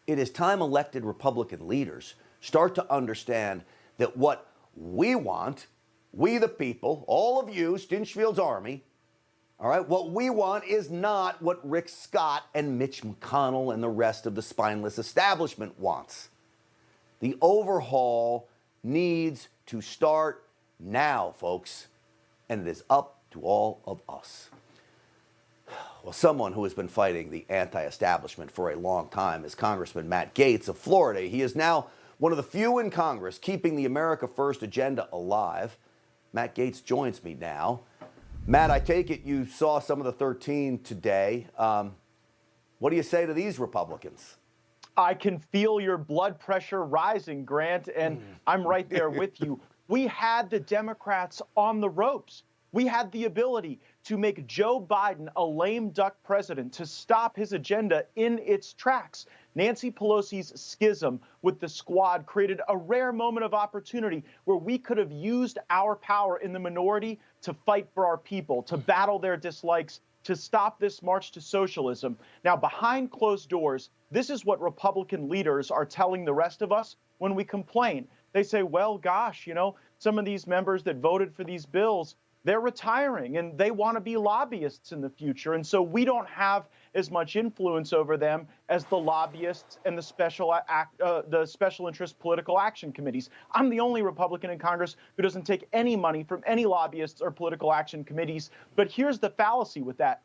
It is time elected Republican leaders start to understand that what we want, we the people, all of you, Stinchfield's Army, all right, what we want is not what Rick Scott and Mitch McConnell and the rest of the spineless establishment wants. The overhaul needs to start now, folks, and it is up to all of us. Well, someone who has been fighting the anti-establishment for a long time is Congressman Matt Gaetz of Florida. He is now one of the few in Congress keeping the America First agenda alive. Matt Gaetz joins me now. Matt, I take it you saw some of the 13 today. What do you say to these Republicans? I can feel your blood pressure rising, Grant, and I'm right there with you. We had the Democrats on the ropes. We had the ability to make Joe Biden a lame duck president, to stop his agenda in its tracks. Nancy Pelosi's schism with the squad created a rare moment of opportunity where we could have used our power in the minority to fight for our people, to battle their dislikes, to stop this march to socialism. Now, behind closed doors, this is what Republican leaders are telling the rest of us when we complain. They say, well, gosh, you know, some of these members that voted for these bills, they're retiring and they want to be lobbyists in the future. And so we don't have as much influence over them as the lobbyists and the special interest political action committees. I'm the only Republican in Congress who doesn't take any money from any lobbyists or political action committees. But here's the fallacy with that.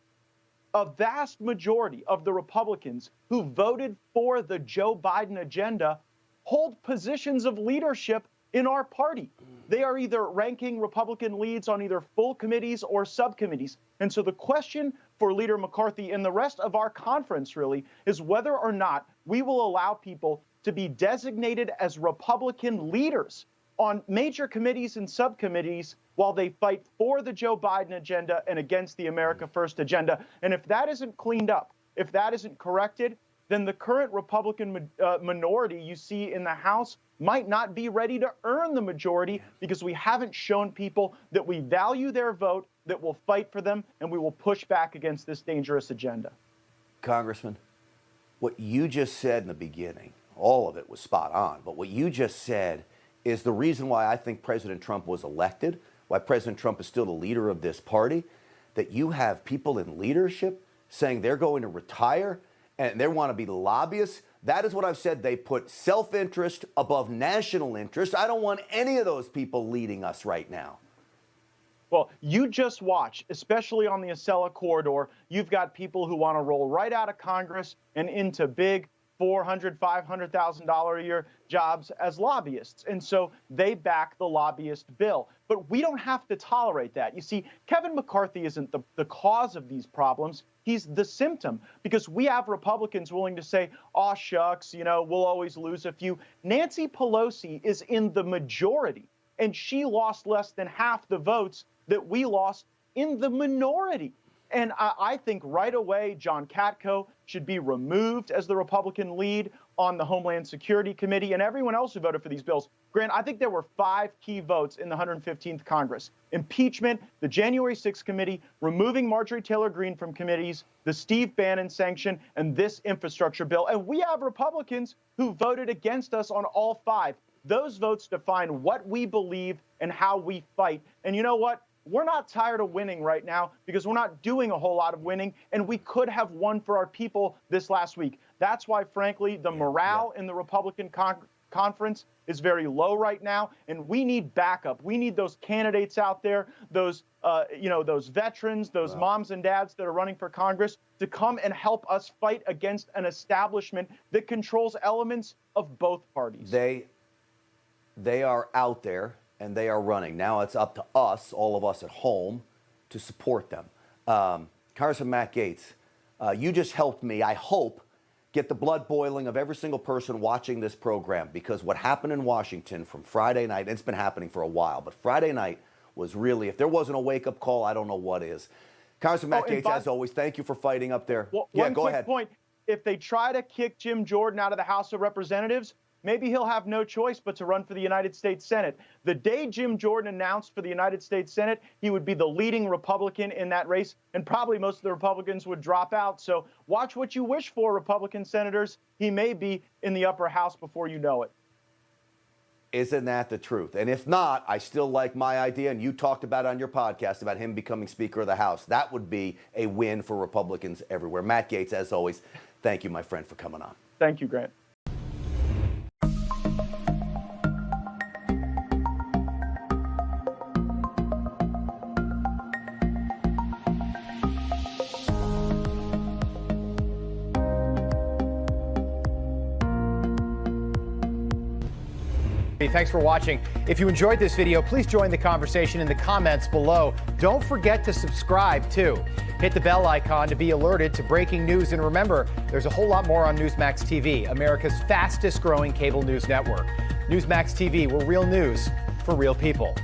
A vast majority of the Republicans who voted for the Joe Biden agenda hold positions of leadership in our party. They are either ranking Republican leads on either full committees or subcommittees. And so the question for Leader McCarthy and the rest of our conference really is whether or not we will allow people to be designated as Republican leaders on major committees and subcommittees while they fight for the Joe Biden agenda and against the America First agenda. And if that isn't cleaned up, if that isn't corrected, then the current Republican minority you see in the House might not be ready to earn the majority because we haven't shown people that we value their vote, that we'll fight for them, and we will push back against this dangerous agenda. Congressman, what you just said in the beginning, all of it was spot on, but what you just said is the reason why I think President Trump was elected, why President Trump is still the leader of this party, that you have people in leadership saying they're going to retire and they want to be lobbyists. That is what I've said. They put self-interest above national interest. I don't want any of those people leading us right now. Well, you just watch, especially on the Acela corridor, you've got people who want to roll right out of Congress and into big $400,000, $500,000 a year jobs as lobbyists. And so they back the lobbyist bill. But we don't have to tolerate that. You see, Kevin McCarthy isn't the cause of these problems. He's the symptom, because we have Republicans willing to say, aw, shucks, you know, we'll always lose a few. Nancy Pelosi is in the majority, and she lost less than half the votes that we lost in the minority. And I think right away, John Katko should be removed as the Republican lead on the Homeland Security Committee, and everyone else who voted for these bills. Grant, I think there were 5 key votes in the 115th Congress: impeachment, the January 6th committee, removing Marjorie Taylor Greene from committees, the Steve Bannon sanction, and this infrastructure bill. And we have Republicans who voted against us on all 5. Those votes define what we believe and how we fight. And you know what? We're not tired of winning right now because we're not doing a whole lot of winning, and we could have won for our people this last week. That's why, frankly, the morale in the Republican conference is very low right now, and we need backup. We need those candidates out there, those those veterans, those moms and dads that are running for Congress to come and help us fight against an establishment that controls elements of both parties. They are out there, and they are running. Now it's up to us, all of us at home, to support them. Congressman Matt Gaetz, you just helped me, I hope, get the blood boiling of every single person watching this program, because what happened in Washington from Friday night, it's been happening for a while, but Friday night was really, if there wasn't a wake-up call, I don't know what is. Congressman Matt Gaetz, as always, thank you for fighting up there. Well, yeah, one go quick ahead. point. If they try to kick Jim Jordan out of the House of Representatives, maybe he'll have no choice but to run for the United States Senate. The day Jim Jordan announced for the United States Senate, he would be the leading Republican in that race, and probably most of the Republicans would drop out. So watch what you wish for, Republican senators. He may be in the upper house before you know it. Isn't that the truth? And if not, I still like my idea, and you talked about it on your podcast about him becoming Speaker of the House. That would be a win for Republicans everywhere. Matt Gaetz, as always, thank you, my friend, for coming on. Thank you, Grant. Thanks for watching. If you enjoyed this video, please join the conversation in the comments below. Don't forget to subscribe, too. Hit the bell icon to be alerted to breaking news. And remember, there's a whole lot more on Newsmax TV, America's fastest growing cable news network. Newsmax TV, where real news for real people.